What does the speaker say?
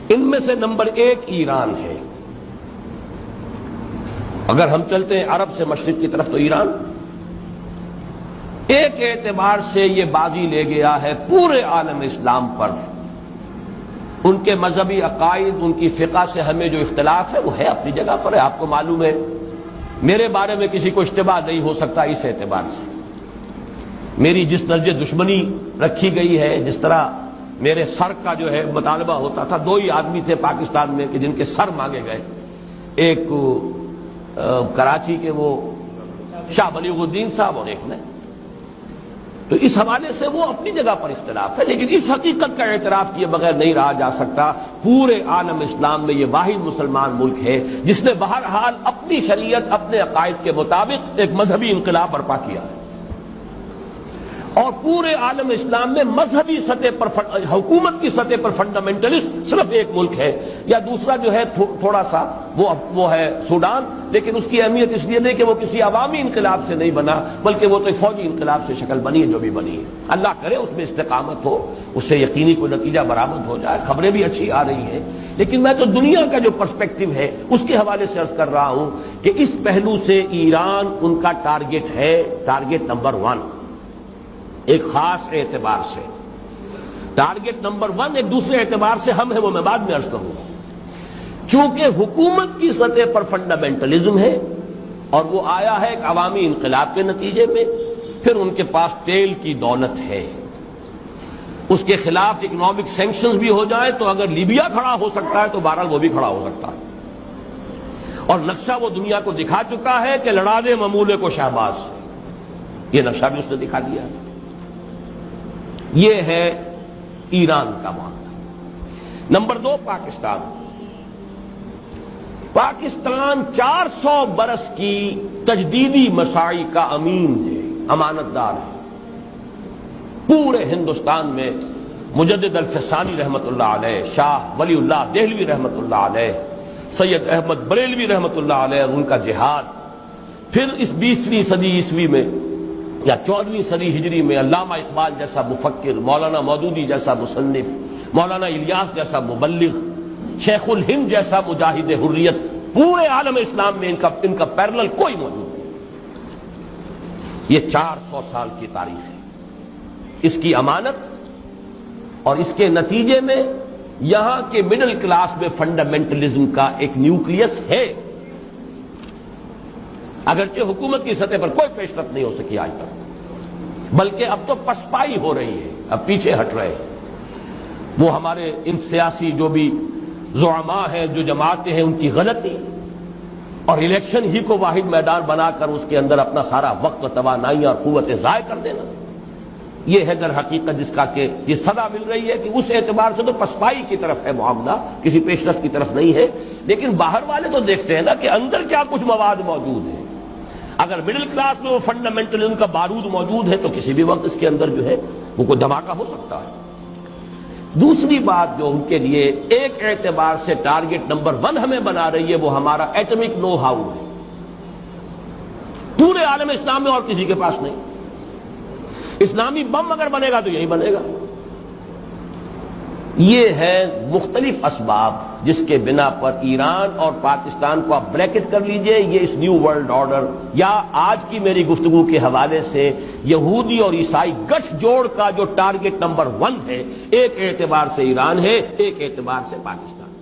ان میں سے نمبر 1 ایران ہے۔ اگر ہم چلتے ہیں عرب سے مشرق کی طرف تو ایران ایک اعتبار سے یہ بازی لے گیا ہے پورے عالم اسلام پر۔ ان کے مذہبی عقائد، ان کی فقہ سے ہمیں جو اختلاف ہے وہ ہے اپنی جگہ پر ہے۔ آپ کو معلوم ہے میرے بارے میں کسی کو اشتباہ نہیں ہو سکتا اس اعتبار سے۔ میری جس درجے دشمنی رکھی گئی ہے، جس طرح میرے سر کا جو ہے مطالبہ ہوتا تھا، 2 ہی آدمی تھے پاکستان میں کہ جن کے سر مانگے گئے، ایک کراچی کے وہ شاہ بلیغ الدین صاحب اور ایک نے، تو اس حوالے سے وہ اپنی جگہ پر اختلاف ہے، لیکن اس حقیقت کا اعتراف کیے بغیر نہیں رہا جا سکتا پورے عالم اسلام میں یہ واحد مسلمان ملک ہے جس نے بہرحال اپنی شریعت، اپنے عقائد کے مطابق ایک مذہبی انقلاب برپا کیا ہے، اور پورے عالم اسلام میں مذہبی سطح پر حکومت کی سطح پر فنڈامنٹلسٹ صرف ایک ملک ہے، یا دوسرا جو ہے تھوڑا سا وہ ہے سوڈان، لیکن اس کی اہمیت اس لیے نہیں کہ وہ کسی عوامی انقلاب سے نہیں بنا، بلکہ وہ تو فوجی انقلاب سے شکل بنی ہے جو بھی بنی ہے۔ اللہ کرے اس میں استقامت ہو، اس سے یقینی کوئی نتیجہ برآمد ہو جائے۔ خبریں بھی اچھی آ رہی ہیں، لیکن میں تو دنیا کا جو پرسپیکٹو ہے اس کے حوالے سے عرض کر رہا ہوں کہ اس پہلو سے ایران ان کا ٹارگٹ ہے، ٹارگٹ نمبر 1 ایک خاص اعتبار سے۔ ٹارگٹ نمبر 1 ایک دوسرے اعتبار سے ہم ہے، وہ میں بعد میں عرض کروں گا۔ چونکہ حکومت کی سطح پر فنڈامنٹلزم ہے اور وہ آیا ہے ایک عوامی انقلاب کے نتیجے میں، پھر ان کے پاس تیل کی دولت ہے، اس کے خلاف اکنامک سینکشنز بھی ہو جائیں تو اگر لیبیا کھڑا ہو سکتا ہے تو بہرحال وہ بھی کھڑا ہو سکتا ہے، اور نقشہ وہ دنیا کو دکھا چکا ہے کہ لڑا دے ممولے کو شہباز، یہ نقشہ بھی اس نے دکھا دیا ہے۔ یہ ہے ایران کا معاملہ۔ نمبر 2 پاکستان۔ پاکستان 400 برس کی تجدیدی مساعی کا امین ہے، امانت دار ہے۔ پورے ہندوستان میں مجدد الفسانی رحمت اللہ علیہ، شاہ ولی اللہ دہلوی رحمت اللہ علیہ، سید احمد بریلوی رحمت اللہ علیہ اور ان کا جہاد، پھر اس 20ویں صدی عیسوی میں یا 14ویں صدی ہجری میں علامہ اقبال جیسا مفکر، مولانا مودودی جیسا مصنف، مولانا الیاس جیسا مبلغ، شیخ الہند جیسا مجاہد حریت، پورے عالم اسلام میں ان کا پیرلل کوئی موجود نہیں۔ یہ 400 سال کی تاریخ ہے، اس کی امانت اور اس کے نتیجے میں یہاں کے مڈل کلاس میں فنڈامنٹلزم کا ایک نیوکلیس ہے، اگرچہ حکومت کی سطح پر کوئی پیش رفت نہیں ہو سکی آج تک، بلکہ اب تو پسپائی ہو رہی ہے، اب پیچھے ہٹ رہے ہیں۔ وہ ہمارے ان سیاسی جو بھی زعماء ہیں، جو جماعتیں ہیں، ان کی غلطی اور الیکشن ہی کو واحد میدان بنا کر اس کے اندر اپنا سارا وقت و توانائیاں اور قوتیں ضائع کر دینا، یہ ہے در حقیقت جس کا کہ یہ صدا مل رہی ہے کہ اس اعتبار سے تو پسپائی کی طرف ہے معاملہ، کسی پیش رفت کی طرف نہیں ہے۔ لیکن باہر والے تو دیکھتے ہیں نا کہ اندر کیا کچھ مواد موجود ہے۔ اگر مڈل کلاس میں وہ فنڈامنٹلزم کا بارود موجود ہے تو کسی بھی وقت اس کے اندر جو ہے وہ کوئی دھماکہ ہو سکتا ہے۔ دوسری بات جو ان کے لیے ایک اعتبار سے ٹارگٹ نمبر 1 ہمیں بنا رہی ہے وہ ہمارا ایٹمک نو ہاؤ ہے، پورے عالم اسلام میں اور کسی کے پاس نہیں۔ اسلامی بم اگر بنے گا تو یہی بنے گا۔ یہ ہے مختلف اسباب جس کے بنا پر ایران اور پاکستان کو آپ بریکٹ کر لیجئے، یہ اس نیو ورلڈ آرڈر یا آج کی میری گفتگو کے حوالے سے یہودی اور عیسائی گٹھ جوڑ کا جو ٹارگٹ نمبر 1 ہے، ایک اعتبار سے ایران ہے، ایک اعتبار سے پاکستان۔